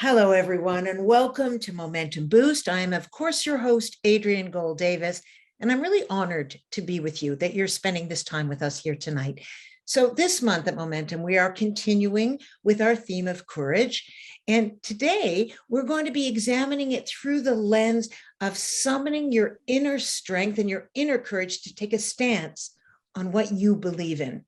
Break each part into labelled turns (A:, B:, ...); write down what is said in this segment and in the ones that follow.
A: Hello, everyone, and welcome to Momentum Boost. I am, of course, your host, Adrienne Gold Davis, and I'm really honored to be with you, that you're spending this time with us here tonight. So this month at Momentum, we are continuing with our theme of courage. And today, we're going to be examining it through the lens of summoning your inner strength and your inner courage to take a stance on what you believe in.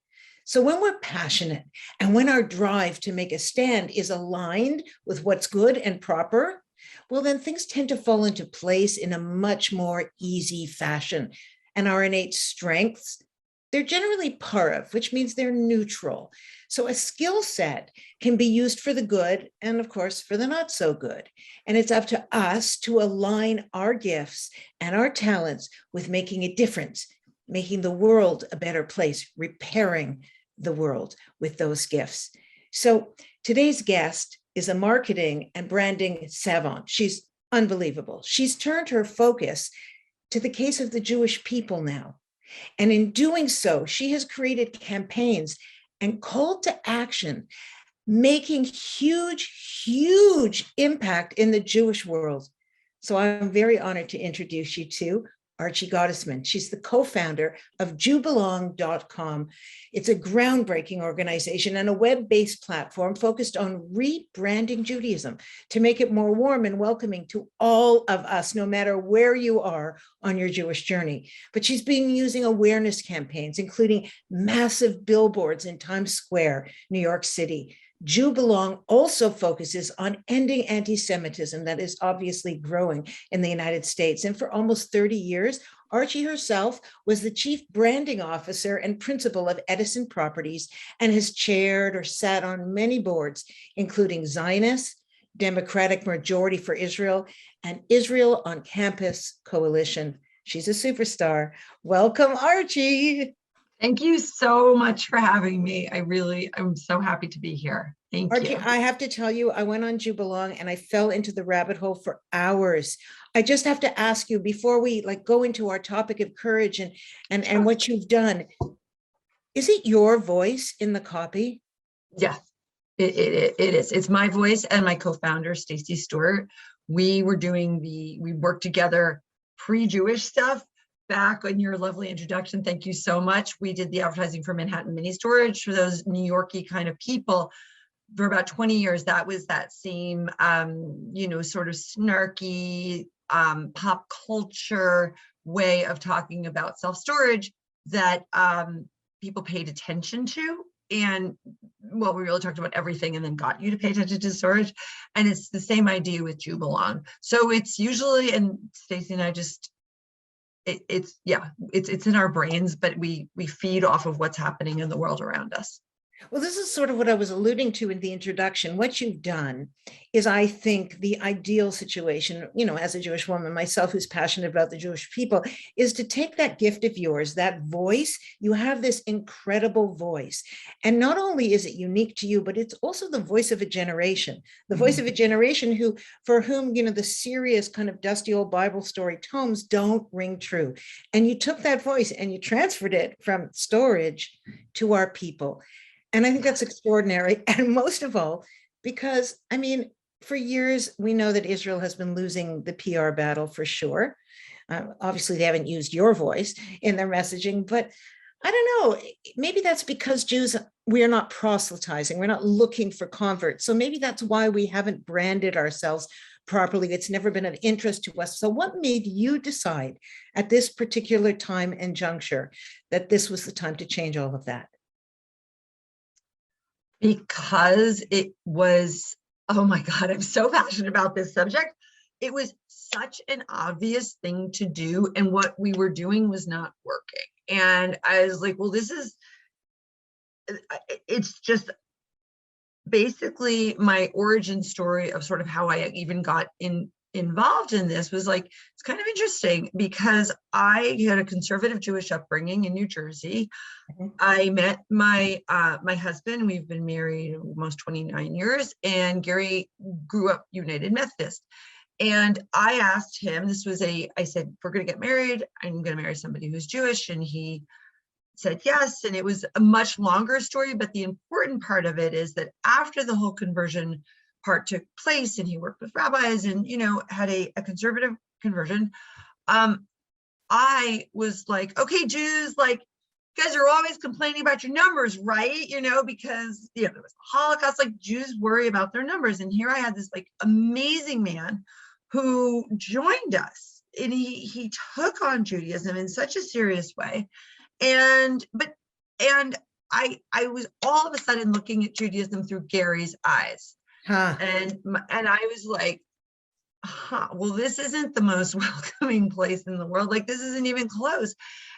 A: So when we're passionate and when our drive to make a stand is aligned with what's good and proper, well, then things tend to fall into place in a much more easy fashion. And our innate strengths, they're generally parav, which means they're neutral. So a skill set can be used for the good and, of course, for the not so good. And it's up to us to align our gifts and our talents with making a difference, making the world a better place, repairing the world with those gifts. So today's guest is a marketing and branding savant. She's unbelievable. She's turned her focus to the case of the Jewish people now. And in doing so, she has created campaigns and called to action, making huge impact in the Jewish world. So I'm very honored to introduce you to Archie Gottesman. She's the co-founder of JewBelong.com. It's a groundbreaking organization and a web-based platform focused on rebranding Judaism to make it more warm and welcoming to all of us, no matter where you are on your Jewish journey. But she's been using awareness campaigns, including massive billboards in Times Square, New York City. Jew Belong also focuses on ending anti-Semitism that is obviously growing in the United States. And for almost 30 years, Archie herself was the chief branding officer and principal of Edison Properties and has chaired or sat on many boards, including Zionist, Democratic Majority for Israel, and Israel on Campus Coalition. She's a superstar. Welcome, Archie.
B: Thank you so much for having me. I'm so happy to be here. Thank
A: Archie,
B: you.
A: I have to tell you, I went on Belong and I fell into the rabbit hole for hours. I just have to ask you before we go into our topic of courage and what you've done. Is it your voice in the copy?
B: Yes, it is. It's my voice and my co-founder, Stacey Stewart. We worked together pre-Jewish stuff. Back on your lovely introduction, thank you so much. We did the advertising for Manhattan Mini Storage for those New Yorkie kind of people for about 20 years. That was that same, sort of snarky pop culture way of talking about self-storage that people paid attention to. And we really talked about everything and then got you to pay attention to storage. And it's the same idea with Jew Belong. So it's usually, and Stacey and I just, it's in our brains, but we feed off of what's happening in the world around us.
A: Well, this is sort of what I was alluding to in the introduction. What you've done is, I think, the ideal situation, as a Jewish woman myself who's passionate about the Jewish people, is to take that gift of yours, that voice. You have this incredible voice. And not only is it unique to you, but it's also the voice of a generation, the voice of a generation for whom, the serious kind of dusty old Bible story tomes don't ring true. And you took that voice and you transferred it from storage to our people. And I think that's extraordinary. And most of all, because, for years, we know that Israel has been losing the PR battle for sure. Obviously, they haven't used your voice in their messaging, but I don't know, maybe that's because Jews, we are not proselytizing. We're not looking for converts. So maybe that's why we haven't branded ourselves properly. It's never been of interest to us. So what made you decide at this particular time and juncture that this was the time to change all of that?
B: Because it was, oh my God, I'm so passionate about this subject. It was such an obvious thing to do. And what we were doing was not working. And I was like, well, it's just basically my origin story of sort of how I even got involved in this was it's kind of interesting because I had a conservative Jewish upbringing in New Jersey. I met my husband. We've been married almost 29 years, and Gary grew up United Methodist. And I asked him, I said, if we're going to get married, I'm going to marry somebody who's Jewish. And he said yes. And it was a much longer story. But the important part of it is that after the whole conversion part took place and he worked with rabbis and, had a conservative conversion, I was like, okay, Jews, like, you guys are always complaining about your numbers, right? Because, there was the Holocaust, like Jews worry about their numbers. And here I had this like amazing man who joined us, and he took on Judaism in such a serious way. And I was all of a sudden looking at Judaism through Gary's eyes.
A: Huh.
B: And I was like, well, this isn't the most welcoming place in the world. Like, this isn't even close.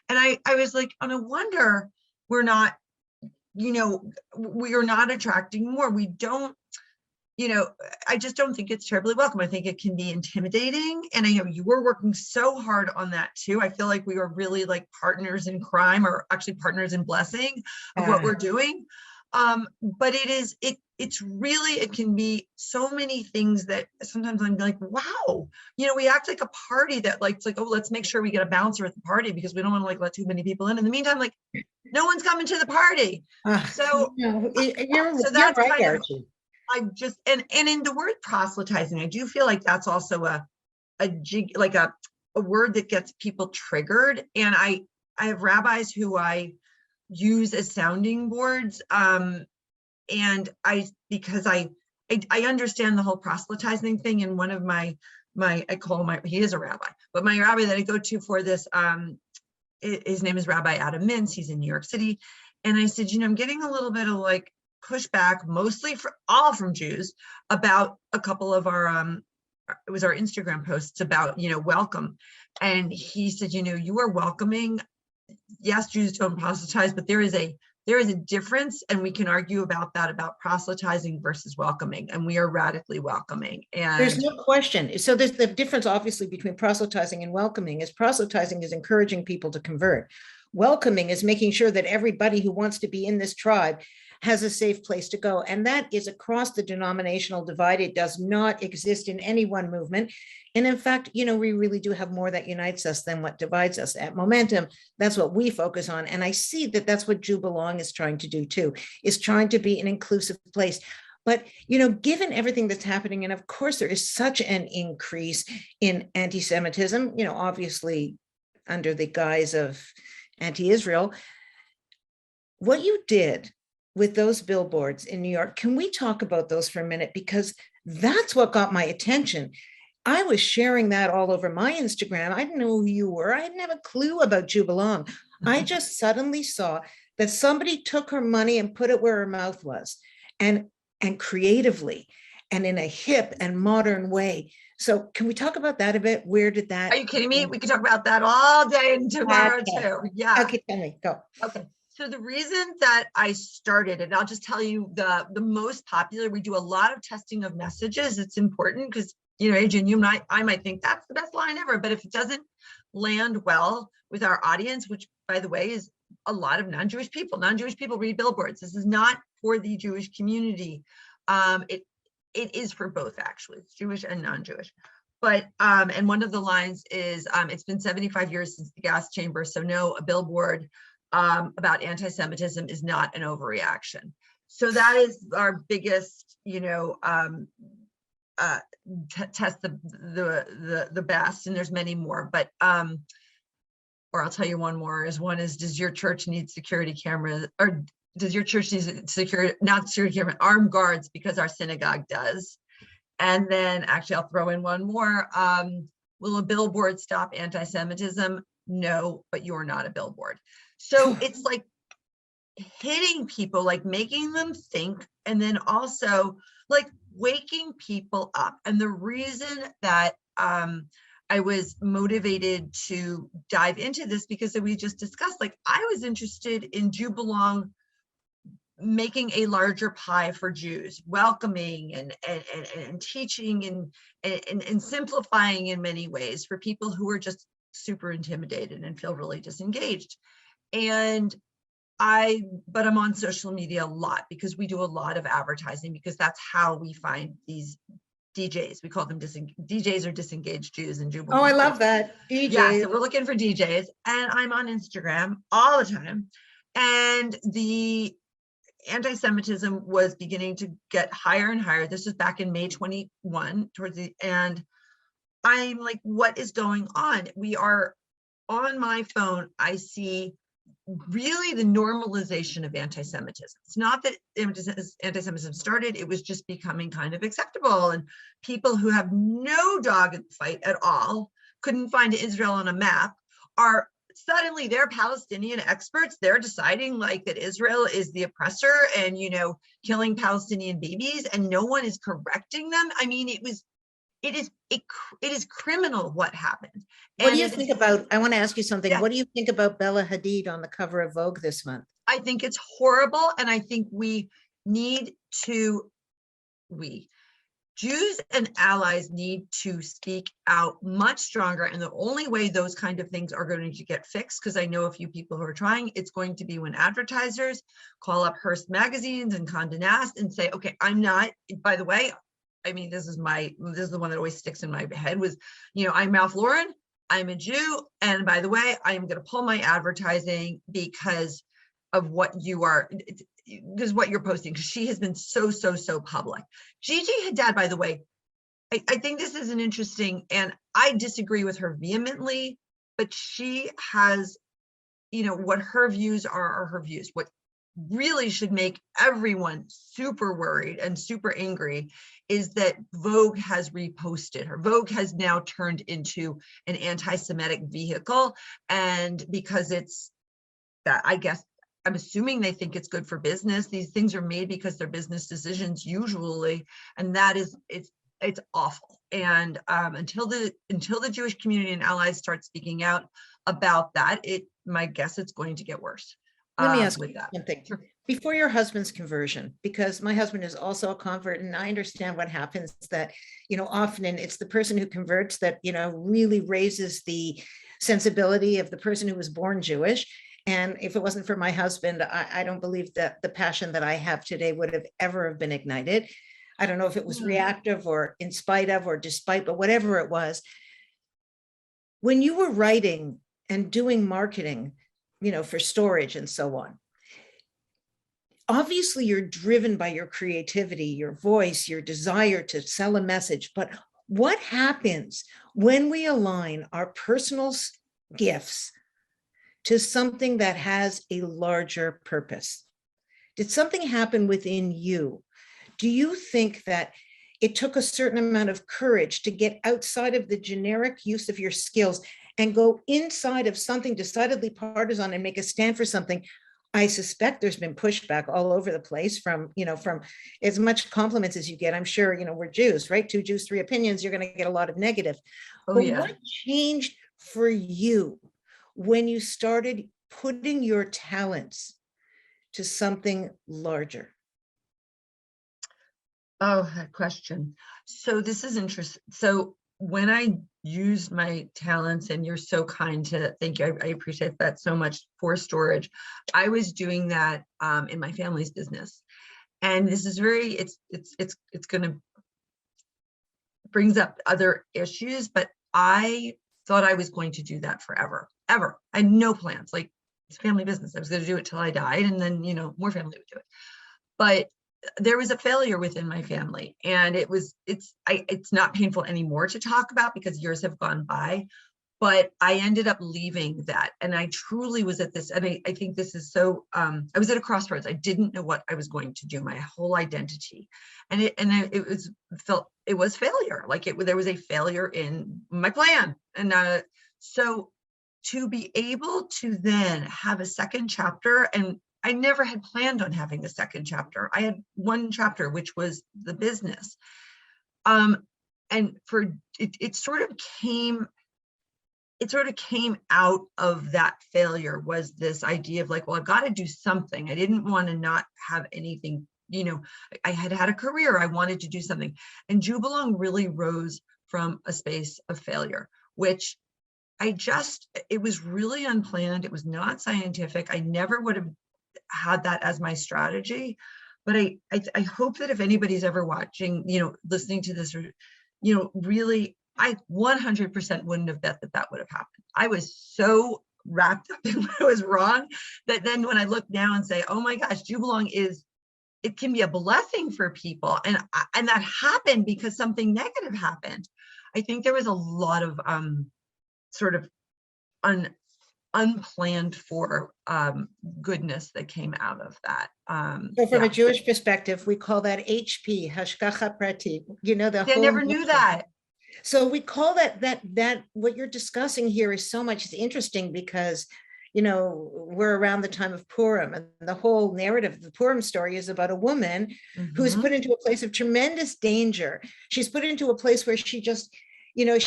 B: And I was like, oh, no wonder we're not, we are not attracting more. We don't, I just don't think it's terribly welcome. I think it can be intimidating. And I know you were working so hard on that too. I feel like we are really like partners in crime, or actually partners in blessing of what we're doing. But it can be so many things that sometimes I'm like, wow, we act like a party that like, it's like, oh, let's make sure we get a bouncer at the party because we don't want to like let too many people in. In the meantime, like no one's coming to the party. So
A: You're
B: that's
A: right,
B: kind of,
A: Archie.
B: I just, and in the word proselytizing, I do feel like that's also a word that gets people triggered. And I have rabbis who I use as sounding boards. And because I understand the whole proselytizing thing. And one of my I call him he is a rabbi, but my rabbi that I go to for this, his name is Rabbi Adam Mintz. He's in New York City. And I said, I'm getting a little bit of like pushback, mostly from Jews, about a couple of our, it was our Instagram posts about, welcome. And he said, you are welcoming. Yes, Jews don't proselytize, but there is a difference, and we can argue about that, about proselytizing versus welcoming, and we are radically welcoming. And
A: there's no question. So there's the difference, obviously, between proselytizing and welcoming. Is proselytizing is encouraging people to convert. Welcoming is making sure that everybody who wants to be in this tribe has a safe place to go. And that is across the denominational divide. It does not exist in any one movement. And in fact, we really do have more that unites us than what divides us. At Momentum, that's what we focus on. And I see that that's what Jew Belong is trying to do too, is trying to be an inclusive place. But, given everything that's happening, and of course, there is such an increase in anti-Semitism, obviously under the guise of anti-Israel, what you did with those billboards in New York, can we talk about those for a minute? Because that's what got my attention. I was sharing that all over my Instagram. I didn't know who you were. I didn't have a clue about Jew Belong. I just suddenly saw that somebody took her money and put it where her mouth was, and creatively and in a hip and modern way. So can we talk about that a bit? Where did that?
B: Are you kidding me? We could talk about that all day and tomorrow too. Yeah.
A: Okay, tell me, go.
B: Okay. So the reason that I started, and I'll just tell you the most popular, we do a lot of testing of messages. It's important because, Adrian, you and I might think that's the best line ever, but if it doesn't land well with our audience, which by the way is a lot of non-Jewish people read billboards. This is not for the Jewish community. It is for both, actually. It's Jewish and non-Jewish. But, and one of the lines is, it's been 75 years since the gas chamber, so no, a billboard about anti-Semitism is not an overreaction. So that is our biggest, test the best, and there's many more, but or I'll tell you one more. Does your church need security cameras, or does your church need not security camera, armed guards, because our synagogue does? And then actually I'll throw in one more. Will a billboard stop anti-Semitism? No, but you're not a billboard. So it's like hitting people, like making them think, and then also like waking people up. And the reason that I was motivated to dive into this, because we just discussed, like I was interested in Jew Belong making a larger pie for Jews, welcoming and teaching and simplifying in many ways for people who are just super intimidated and feel really disengaged. But I'm on social media a lot because we do a lot of advertising, because that's how we find these DJs. We call them DJs or disengaged Jews and Jew Belong.
A: Oh, I love that. DJs.
B: Yeah, so we're looking for DJs, and I'm on Instagram all the time. And anti-Semitism was beginning to get higher and higher. This was back in May 21, and I'm like, what is going on? We are on my phone. I see really the normalization of anti-Semitism. It's not that anti-Semitism started, it was just becoming kind of acceptable. And people who have no dog in the fight at all, couldn't find Israel on a map, are suddenly, they're Palestinian experts. They're deciding like that Israel is the oppressor and, killing Palestinian babies, and no one is correcting them. I mean, it is criminal what happened.
A: What do you think about, I want to ask you something.
B: Yeah.
A: What do you think about Bella Hadid on the cover of Vogue this month?
B: I think it's horrible. And I think Jews and allies need to speak out much stronger. And the only way those kind of things are going to get fixed, because I know a few people who are trying, it's going to be when advertisers call up Hearst magazines and Condé Nast and say, okay, I'm not, by the way, I mean, this is the one that always sticks in my head was, I'm Ralph Lauren, I'm a Jew. And by the way, I'm going to pull my advertising because of what you are, because what you're posting, because she has been so public. Gigi Hadid, by the way, I think this is an interesting, and I disagree with her vehemently, but she has, what her views are her views. What really should make everyone super worried and super angry is that Vogue has reposted her. Vogue has now turned into an anti-Semitic vehicle. And because it's that, I guess, I'm assuming they think it's good for business. These things are made because they're business decisions usually. And that is, it's awful. And until the Jewish community and allies start speaking out about that, my guess it's going to get worse.
A: Let me ask you
B: that.
A: something. Before your husband's conversion, because my husband is also a convert, and I understand what happens that, often it's the person who converts that, really raises the sensibility of the person who was born Jewish. And if it wasn't for my husband, I don't believe that the passion that I have today would have ever been ignited. I don't know if it was reactive or in spite of or despite, but whatever it was. When you were writing and doing marketing, for storage and so on, obviously you're driven by your creativity, your voice, your desire to sell a message. But what happens when we align our personal gifts to something that has a larger purpose? Did something happen within you? Do you think that it took a certain amount of courage to get outside of the generic use of your skills and go inside of something decidedly partisan and make a stand for something? I suspect there's been pushback all over the place from as much compliments as you get. I'm sure, we're Jews, right? 2 Jews, 3 opinions, you're going to get a lot of negative. But what changed for you when you started putting your talents to something larger?
B: Oh, that question. So this is interesting. So when I used my talents, and you're so kind to, thank you, I appreciate that so much, for storage, I was doing that in my family's business. And this is it's going to brings up other issues, but I thought I was going to do that forever, ever. I had no plans. Like, it's family business. I was going to do it till I died, and then, more family would do it. But there was a failure within my family, and it's not painful anymore to talk about because years have gone by, but I ended up leaving that. And I truly was at this, and I think this is so, I was at a crossroads. I didn't know what I was going to do, my whole identity. And it was failure. Like there was a failure in my plan. And so to be able to then have a second chapter, and I never had planned on having a second chapter. I had one chapter, which was the business. And for it sort of came out of that failure, was this idea of like, well, I've got to do something. I didn't want to not have anything, I had a career. I wanted to do something. And Jubalong really rose from a space of failure, which it was really unplanned. It was not scientific. I never would have had that as my strategy. But I hope that if anybody's ever watching, listening to this, or, really, I 100% wouldn't have bet that would have happened. I was so wrapped up in what I was wrong that then when I look now and say, oh my gosh, Jubalong is it can be a blessing for people. And that happened because something negative happened. I think there was a lot of sort of unplanned for goodness that came out of that.
A: So from a Jewish perspective, we call that HP, Hashgacha Prati. You know, the
B: I
A: whole
B: never knew that.
A: So we call that what you're discussing here is so much. It's interesting because, you know, we're around the time of Purim, and the whole narrative of the Purim story is about a woman who's put into a place of tremendous danger. She's put into a place where she just, you know,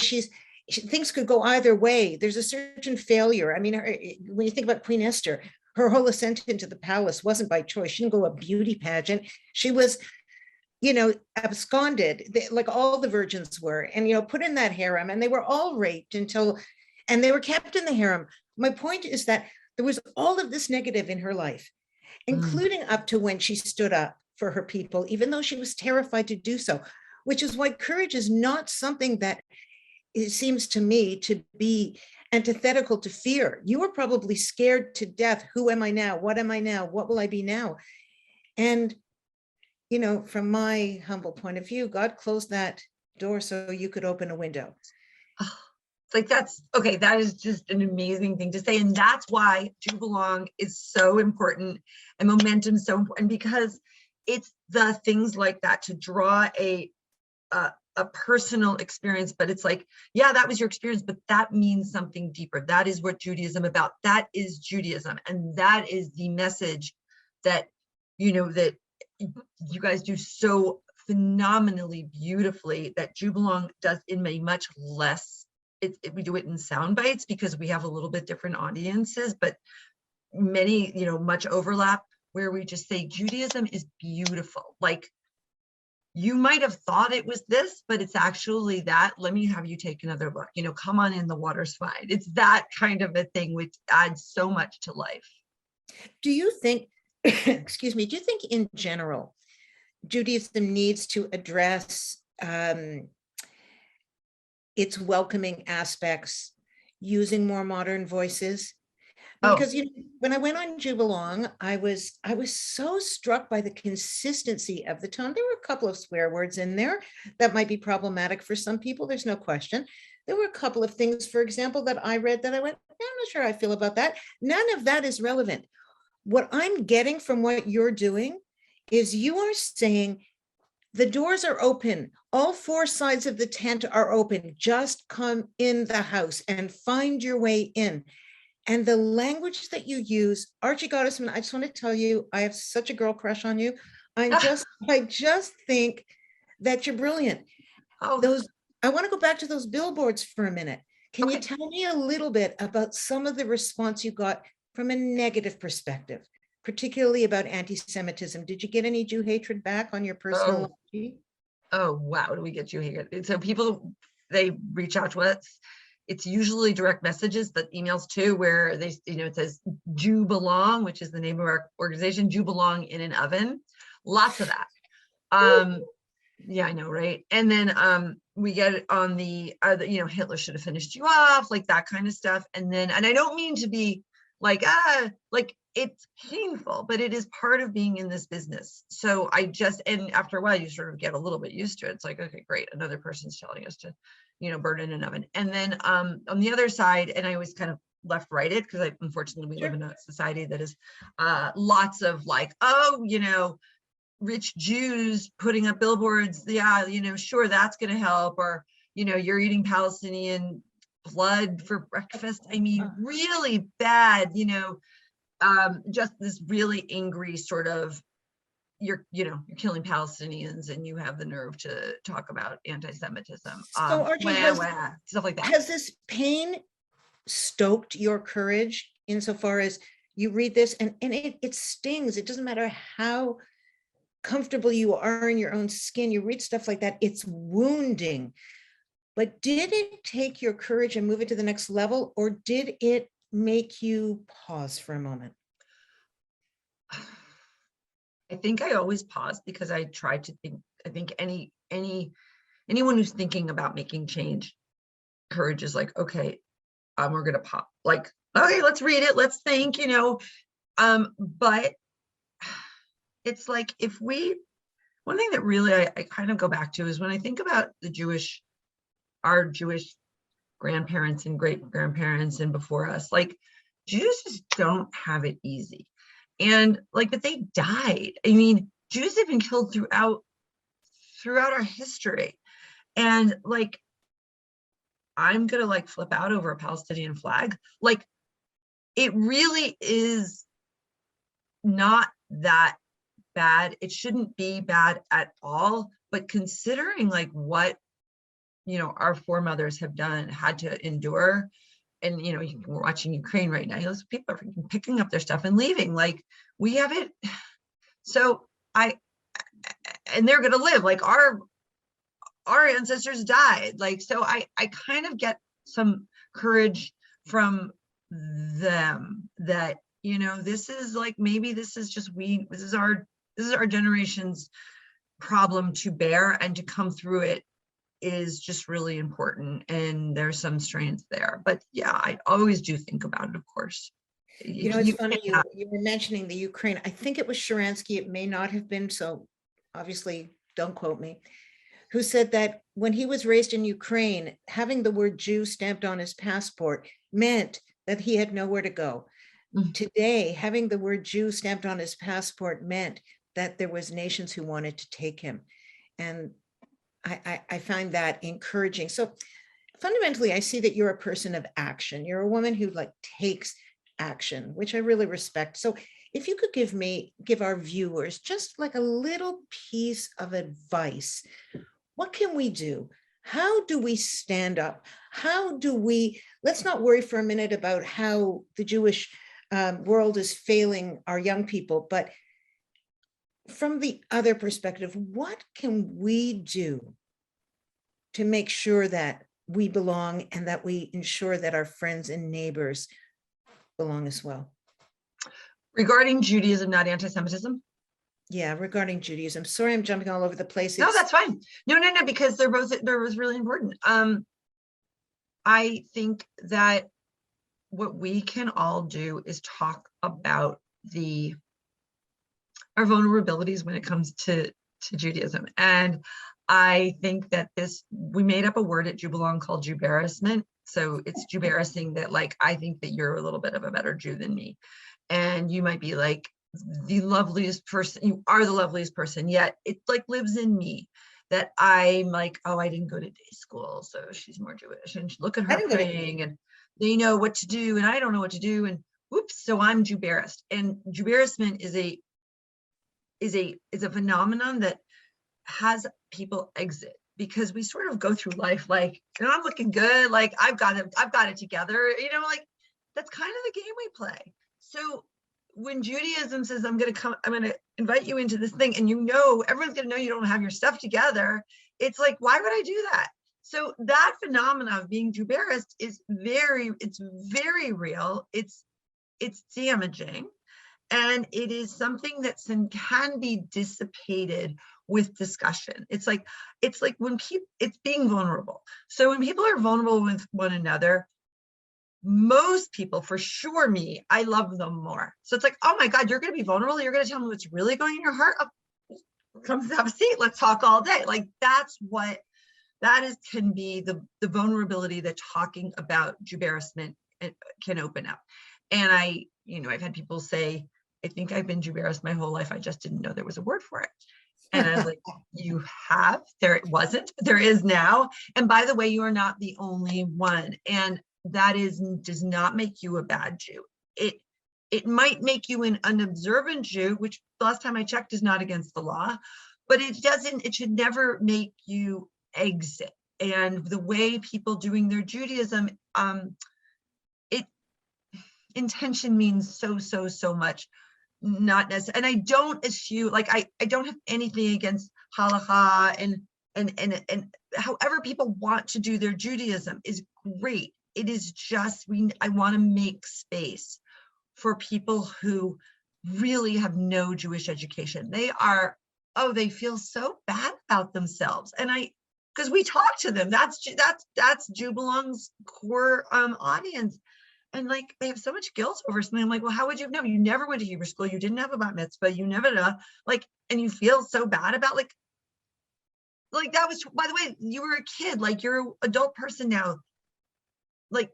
A: things could go either way. There's a certain failure. I mean, when you think about Queen Esther, her whole ascent into the palace wasn't by choice. She didn't go a beauty pageant. She was, you know, absconded, like all the virgins were, and, you know, put in that harem, and they were all raped and they were kept in the harem. My point is that there was all of this negative in her life, including up to when she stood up for her people, even though she was terrified to do so, which is why courage is not something that it seems to me to be antithetical to fear. You were probably scared to death. Who am I now? What am I now? What will I be now? And, you know, from my humble point of view, God closed that door so you could open a window.
B: Like, that's okay. That is just an amazing thing to say. And that's why Do Belong is so important, and momentum is so important, because it's the things like that to draw a personal experience. But it's like, yeah, that was your experience, but that means something deeper. That is what Judaism about. That is Judaism. And that is the message that, you know, that you guys do so phenomenally beautifully, that Do Belong does in a much less, we do it in sound bites because we have a little bit different audiences, but many, you know, much overlap, where we just say Judaism is beautiful. Like, you might have thought it was this, but it's actually that. Let me have you take another look. You know, come on in, the water's fine. It's that kind of a thing, which adds so much to life.
A: Do you think, excuse me, do you think in general, Judaism needs to address its welcoming aspects using more modern voices? Because, you know, when I went on Do Belong, I was so struck by the consistency of the tone. There were a couple of swear words in there that might be problematic for some people. There's no question. There were a couple of things, for example, that I read that I went, I'm not sure how I feel about that. None of that is relevant. What I'm getting from what you're doing is you are saying the doors are open. All four sides of the tent are open. Just come in the house and find your way in. And the language that you use, Archie Goddesman, I just want to tell you, I have such a girl crush on you. I just think that you're brilliant. I want to go back to those billboards for a minute. Can you tell me a little bit about some of the response you got from a negative perspective, particularly about anti-Semitism? Did you get any Jew hatred back on your personal?
B: Oh, wow. Do we get Jew hatred? So people, they reach out to us. It's usually direct messages, but emails too, where they, you know, it says Do Belong, which is the name of our organization, Do Belong in an Oven. Lots of that. Yeah, I know, right? And then we get it on the, you know, Hitler should have finished you off, like that kind of stuff. And then, and I don't mean to be like, like, it's painful, but it is part of being in this business. So and after a while, you sort of get a little bit used to it. It's like, okay, great. Another person's telling us to, you know, burn in an oven. And then on the other side, and I always kind of left-right it, because unfortunately we live in a society that is lots of like, oh, you know, rich Jews putting up billboards. Yeah, you know, sure, that's going to help. Or, you know, you're eating Palestinian blood for breakfast. I mean, really bad, you know, just this really angry sort of, you're killing Palestinians and you have the nerve to talk about anti-Semitism.
A: So Archie,
B: stuff like that.
A: Has this pain stoked your courage insofar as you read this and it stings? It doesn't matter how comfortable you are in your own skin. You read stuff like that, it's wounding. But did it take your courage and move it to the next level, or did it make you pause for a moment?
B: I think I always pause, because I try to think, I think anyone who's thinking about making change, courage is like, okay, we're going to pop, like, okay, let's read it. Let's think, you know, but it's like one thing that really I kind of go back to is when I think about our Jewish grandparents and great grandparents and before us, like Jews just don't have it easy. And like, but they died. I mean, Jews have been killed throughout our history. And like, I'm gonna like flip out over a Palestinian flag. Like, it really is not that bad. It shouldn't be bad at all. But considering like what, our foremothers have had to endure, and we're watching Ukraine right now, those people are picking up their stuff and leaving. Like, we have it. So and they're gonna live, like our ancestors died. Like, so I kind of get some courage from them that, this is like, maybe this is just this is our generation's problem to bear, and to come through it is just really important, and there's some strength there. But yeah, I always do think about it, of course.
A: It's funny, you were mentioning the Ukraine. I think it was Sharansky, it may not have been, so obviously don't quote me, who said that when he was raised in Ukraine, having the word Jew stamped on his passport meant that he had nowhere to go. Mm-hmm. Today, having the word Jew stamped on his passport meant that there was nations who wanted to take him. And I find that encouraging. So fundamentally, I see that you're a person of action. You're a woman who like takes action, which I really respect. So if you could give our viewers just like a little piece of advice, what can we do? How do we stand up? Let's not worry for a minute about how the Jewish world is failing our young people, but from the other perspective, what can we do to make sure that we belong and that we ensure that our friends and neighbors belong as well?
B: Regarding Judaism, not anti-Semitism?
A: Yeah, regarding Judaism. Sorry, I'm jumping all over the place.
B: No, that's fine. No, because they're both really important. I think that what we can all do is talk about our vulnerabilities when it comes to Judaism. And I think that we made up a word at Jubelong called Jubarissement. So it's Jubarissing that, like, I think that you're a little bit of a better Jew than me. And you might be like the loveliest person, you are the loveliest person, yet it like lives in me that I'm like, oh, I didn't go to day school, so she's more Jewish, and look at her praying, and they know what to do, and I don't know what to do, and oops, so I'm Jubarist. And Jubarissement is a phenomenon that has people exit, because we sort of go through life like, I'm looking good, like I've got it together, like that's kind of the game we play. So when Judaism says, I'm going to invite you into this thing, and everyone's going to know you don't have your stuff together, it's like, why would I do that? So that phenomena of being Jubarist is very real. It's damaging, and it is something that can be dissipated with discussion. It's like when it's being vulnerable. So when people are vulnerable with one another, most people, for sure me, I love them more. So it's like, oh my God, you're going to be vulnerable. You're going to tell me what's really going in your heart. Oh, come have a seat. Let's talk all day. Like can be the vulnerability that talking about Jubarissement can open up. And I've had people say, I think I've been Jubarist my whole life. I just didn't know there was a word for it. And I was like, you have, there wasn't, there is now. And by the way, you are not the only one. And that does not make you a bad Jew. It might make you an unobservant Jew, which the last time I checked is not against the law, but it should never make you exit. And the way people doing their Judaism, intention means so much. Not necessarily, and I don't assume, like I don't have anything against halakha and however people want to do their Judaism is great. It is just I want to make space for people who really have no Jewish education. They feel so bad about themselves, and because we talk to them. That's Jubelong's core audience, And like, they have so much guilt over something. I'm like, well, how would you know? You never went to Hebrew school. You didn't have a bat mitzvah. You never know. Like, and you feel so bad about like that was, by the way, you were a kid, like you're an adult person now. Like,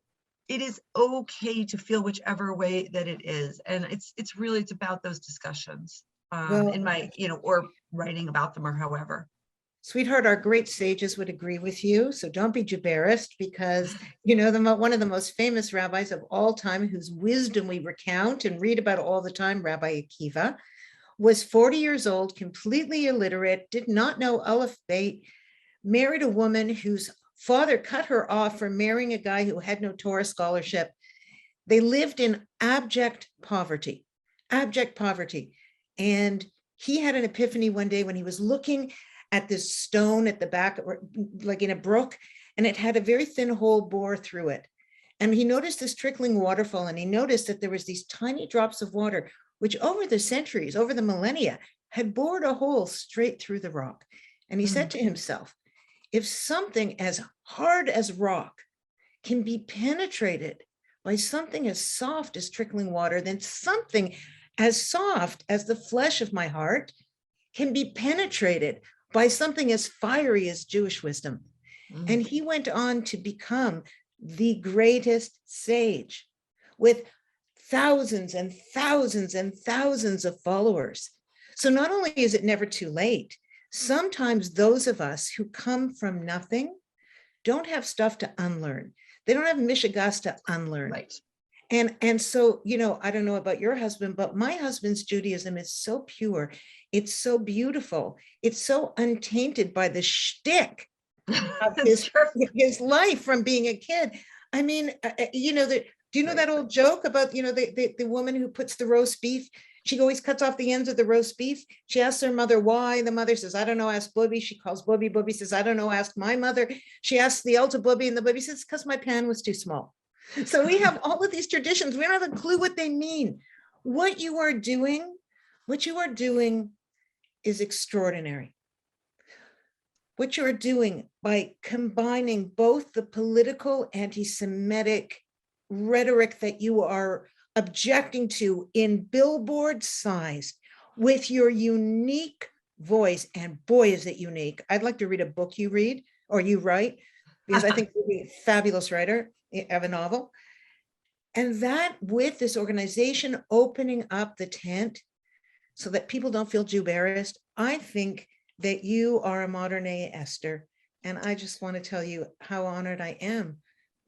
B: it is okay to feel whichever way that it is. And it's about those discussions
A: Well,
B: in my, or writing about them or however.
A: sweetheart, our great sages would agree with you. So don't be embarrassed because, one of the most famous rabbis of all time, whose wisdom we recount and read about all the time, Rabbi Akiva, was 40 years old, completely illiterate, did not know Aleph Bet, married a woman whose father cut her off from marrying a guy who had no Torah scholarship. They lived in abject poverty. And he had an epiphany one day when he was looking at this stone at the back, like in a brook, and it had a very thin hole bore through it. And he noticed this trickling waterfall, and he noticed that there was these tiny drops of water, which over the centuries, over the millennia, had bored a hole straight through the rock. And he said to himself, if something as hard as rock can be penetrated by something as soft as trickling water, then something as soft as the flesh of my heart can be penetrated by something as fiery as Jewish wisdom. And he went on to become the greatest sage with thousands and thousands and thousands of followers. So not only is it never too late, sometimes those of us who come from nothing don't have stuff to unlearn. They don't have mishigas to unlearn.
B: Right.
A: And so, I don't know about your husband, but my husband's Judaism is so pure. It's so beautiful. It's so untainted by the shtick of his life from being a kid. I mean, do you know that old joke about, the woman who puts the roast beef? She always cuts off the ends of the roast beef. She asks her mother why. The mother says, I don't know, ask Bubby. She calls Bubby. Bubby says, I don't know, ask my mother. She asks the elder Bubby, and the Bubby says, because my pan was too small. So we have all of these traditions. We don't have a clue what they mean. What you are doing is extraordinary. What you're doing by combining both the political anti-Semitic rhetoric that you are objecting to in billboard size with your unique voice, and boy, is it unique. I'd like to read a book you read or you write, because I think you're a fabulous writer of a novel. And that with this organization opening up the tent so that people don't feel Jew-embarrassed, I think that you are a modern day Esther. And I just want to tell you how honored I am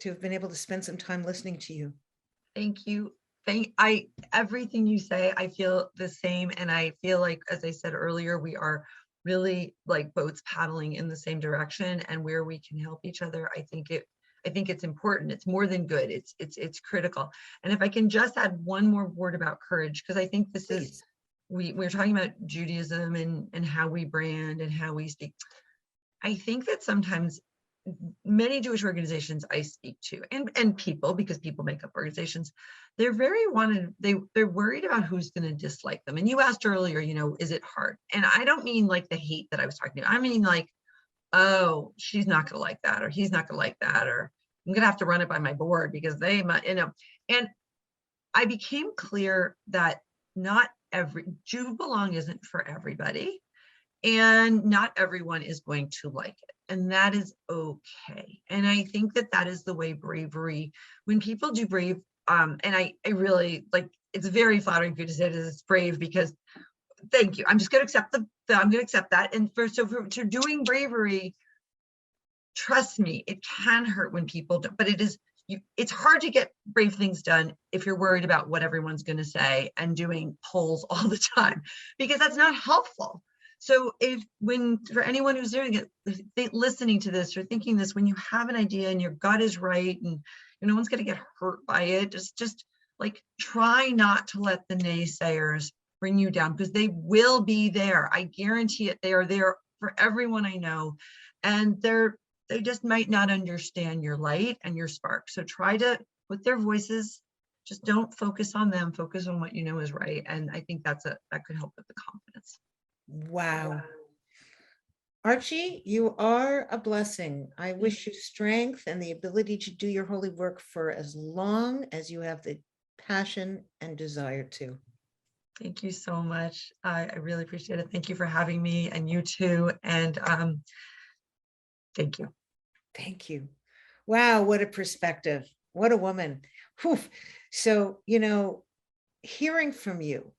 A: to have been able to spend some time listening to you.
B: Thank you. Everything you say, I feel the same. And I feel like, as I said earlier, we are really like boats paddling in the same direction, and where we can help each other. I think it's important. It's more than good. It's critical. And if I can just add one more word about courage, because I think this is, we're talking about Judaism and how we brand and how we speak. I think that sometimes many Jewish organizations I speak to, and people, because people make up organizations, they're they're worried about who's going to dislike them. And you asked earlier, is it hard? And I don't mean like the hate that I was talking about. I mean like, oh, she's not going to like that, or he's not going to like that, or I'm going to have to run it by my board because they might, and I became clear that not every Jew belong isn't for everybody, and not everyone is going to like it. And that is okay. And I think that is the way bravery, when people do brave, and I really like, it's very flattering for you to say that it's brave, because thank you. I'm just going to accept I'm going to accept that. And for doing bravery, trust me, it can hurt when people do, but it's hard to get brave things done if you're worried about what everyone's going to say and doing polls all the time, because that's not helpful. So for anyone who's doing it, listening to this or thinking this, when you have an idea and your gut is right and no one's going to get hurt by it, just like try not to let the naysayers bring you down, because they will be there. I guarantee it. They are there for everyone I know, and they just might not understand your light and your spark. So try to put their voices, just don't focus on them, focus on what you know is right. And I think that could help with the confidence.
A: Wow. Archie, you are a blessing. I wish you strength and the ability to do your holy work for as long as you have the passion and desire to.
B: Thank you so much. I really appreciate it. Thank you for having me, and you too. And thank you.
A: Thank you. Wow, what a perspective. What a woman. Whew. So, hearing from you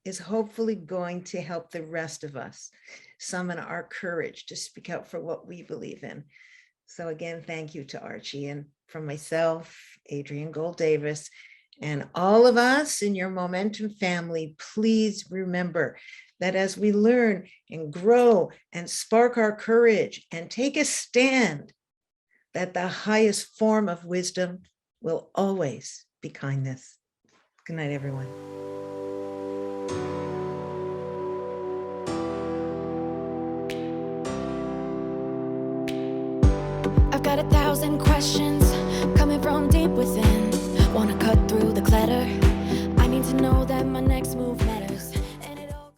A: is hopefully going to help the rest of us summon our courage to speak out for what we believe in. So again, thank you to Archie, and from myself, Adrienne Gold Davis, and all of us in your Momentum family, please remember that as we learn and grow and spark our courage and take a stand, that the highest form of wisdom will always be kindness. Good night, everyone.
C: I've got 1,000 questions coming from deep within. Wanna cut through the clutter. I need to know that my next move